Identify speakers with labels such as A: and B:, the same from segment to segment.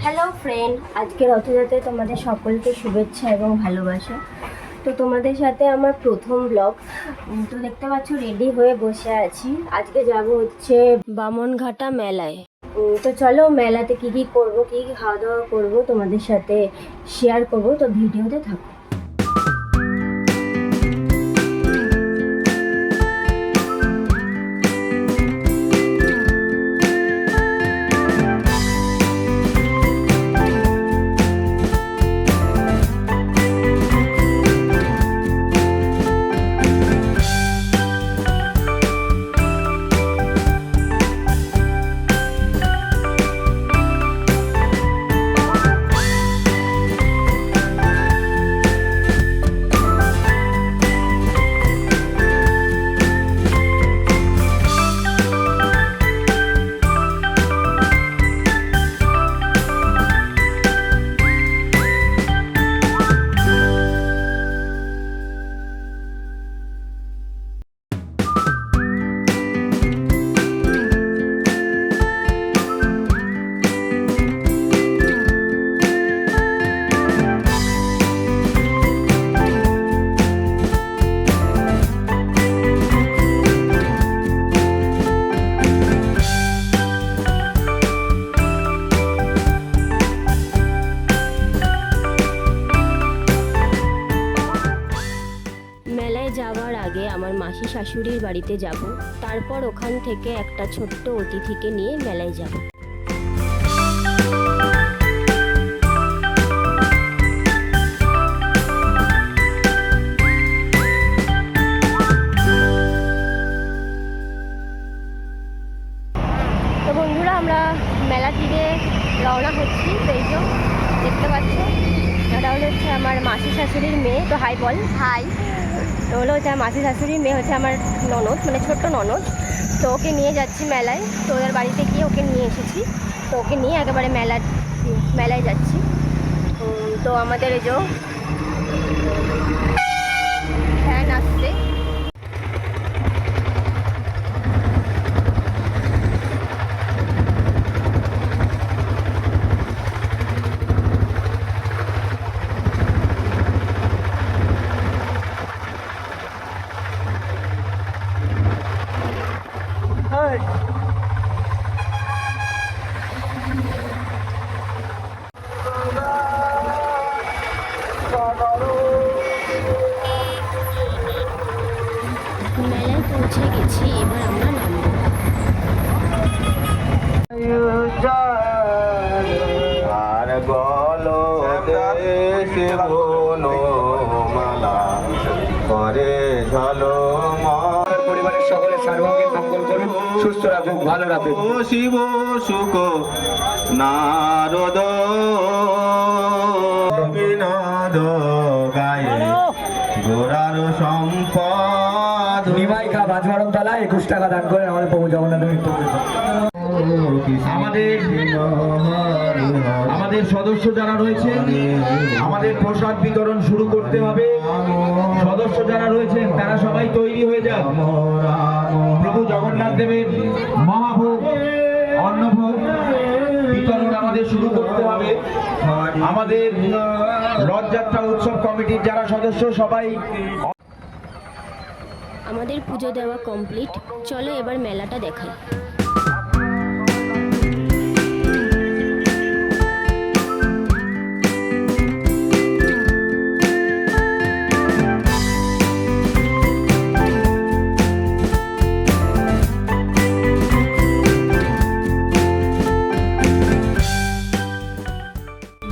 A: Hello friend, আজকে রথযাত্রায় তোমাদের সকলকে শুভেচ্ছা এবং ভালোবাসা। তো তোমাদের সাথে আমার প্রথম ব্লগ। তো দেখতে পাচ্ছ রেডি হয়ে বসে আছি। আজকে যাব হচ্ছে বামনঘাটা মেলায়। তো চলো মেলাতে কি কি করব, কি কি খাওয়া দাওয়া করবো তোমাদের সাথে শেয়ার করব। তো ভিডিওতে থাকো। মেলায় যাওয়ার আগে আমার মাসি শাশুড়ির বাড়িতে যাব, তারপর ওখান থেকে একটা ছোট্ট অতিথিকে নিয়ে মেলায় যাব। তো বন্ধুরা, আমরা মেলার দিকে রওনা হচ্ছি। তো এই যে দেখতে পাচ্ছ, এটা হচ্ছে আমার মাসি শাশুড়ির মেয়ে। তো হাই বল। হাই। তো হচ্ছে মাসি শাশুড়ির মেয়ে হচ্ছে আমার ননদ, মানে ছোট্ট ননদ। তো ওকে নিয়ে যাচ্ছি মেলায়। তো ওদের বাড়িতে গিয়ে ওকে নিয়ে এসেছি। তো ওকে নিয়ে একেবারে মেলায় যাচ্ছি। তো আমাদের এই যে ফ্যান আসছে। মেলায় পৌঁছে গেছি, এবার আমরা নামবো।
B: আর গলো দেশে বনো মালা করে ঝলো
C: পরিবারের সকলে সার্বঙ্গীন মঙ্গল করুন, সুস্থ রাখুন, ভালো রাখুন।
B: শিব সুখ নারদ বিনোদ গায়ে গোরার সম্পদ
C: নিমাইকা বাজমারম তলা 21 টাকা দান করেন আমাদের প্রভু জগন্নাথ মিত্র।
D: আমাদের সদস্য যারা রয়েছে, আমাদের প্রসাদ বিতরণ শুরু করতে হবে। সদস্য যারা রয়েছেন তারা সবাই তৈরি হয়ে যান। প্রভু জগন্নাথ দেবের মহাভোগ অন্নভোগ বিতরণ আমাদের শুরু করতে হবে। আমাদের রথযাত্রা উৎসব কমিটির যারা সদস্য সবাই।
A: আমাদের পুজো দেওয়া কমপ্লিট। চলো এবার মেলাটা দেখাই।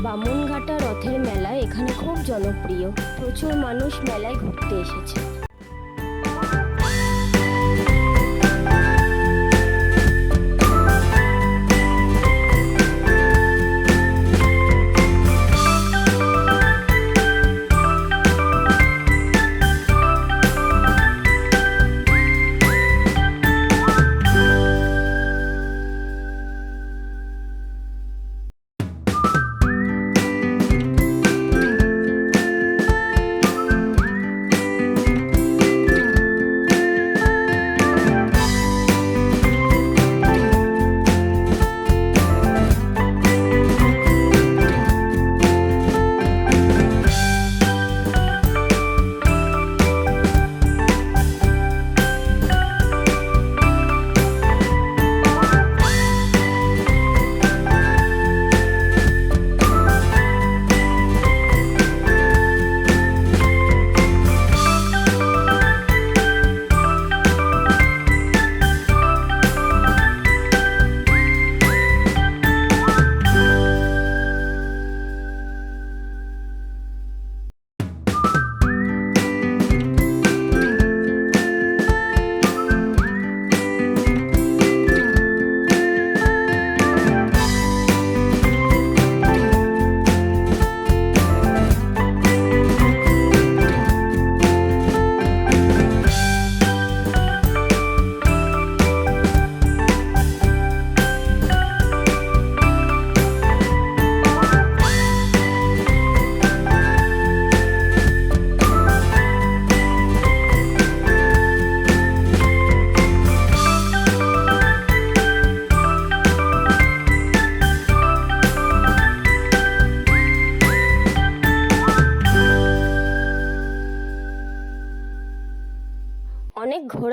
A: বামনঘাটা রথের মেলা এখানে খুব জনপ্রিয়। প্রচুর মানুষ মেলায় ঘুরতে এসেছে।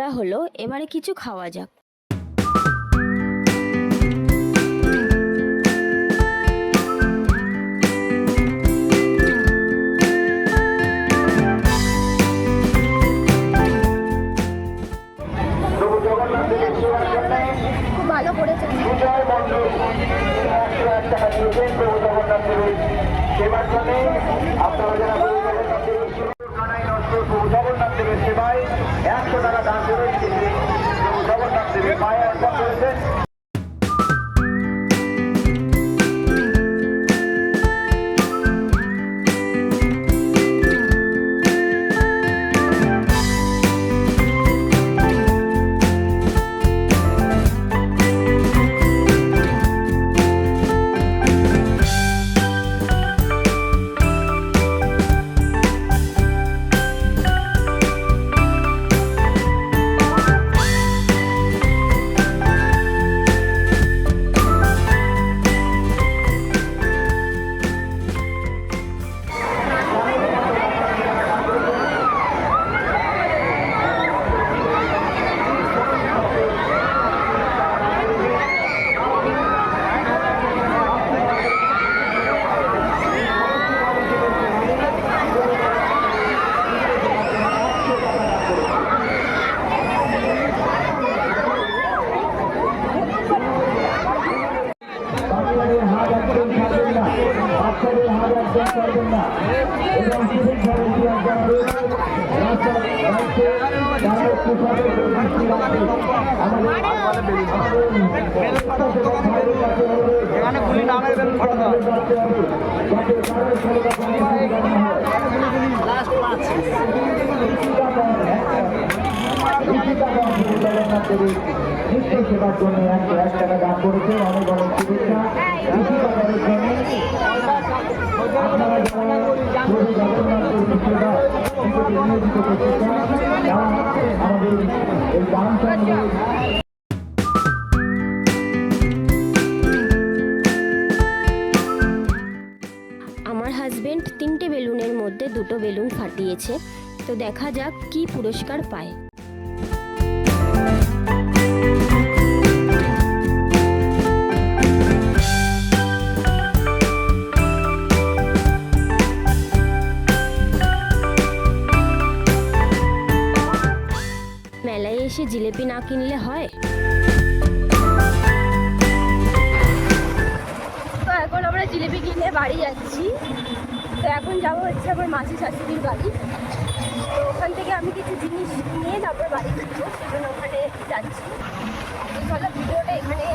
A: করা হলো, এবারে কিছু খাওয়া যাক। খুব ভালো করেছে।
C: জগন্নাথ দেবের সেবায় 100 টাকা দান করে জগন্নাথ দেবের পায়ে অর্পণ করেছেন। সেবার জন্য 1 টাকা দান করেছে। অনেক অনেক শুভেচ্ছা। আপনারা যারা প্রভু জগন্নাথের সেবা নিয়োজিত করতে চান তারা আমাদের এই দান সংগ্রহ
A: আমার হাজবেন্ড 3টে বেলুনের মধ্যে 2টো বেলুন ফাটিয়েছে, তো দেখা যাক কি পুরস্কার পায়। মেলায় এসে জিলেপি না কিনলে হয়? তো এখন আমরা জিলেপি কিনে বাড়ি যাচ্ছি। তো এখন যাবো হচ্ছে আমার মাসি শাশুড়ির বাড়ি। তো ওখান থেকে আমি কিছু জিনিস নিয়ে তারপর বাড়ি যাবো, সেজন্য ওখানে যাচ্ছি। তো চলো ভিডিওটা এখানেই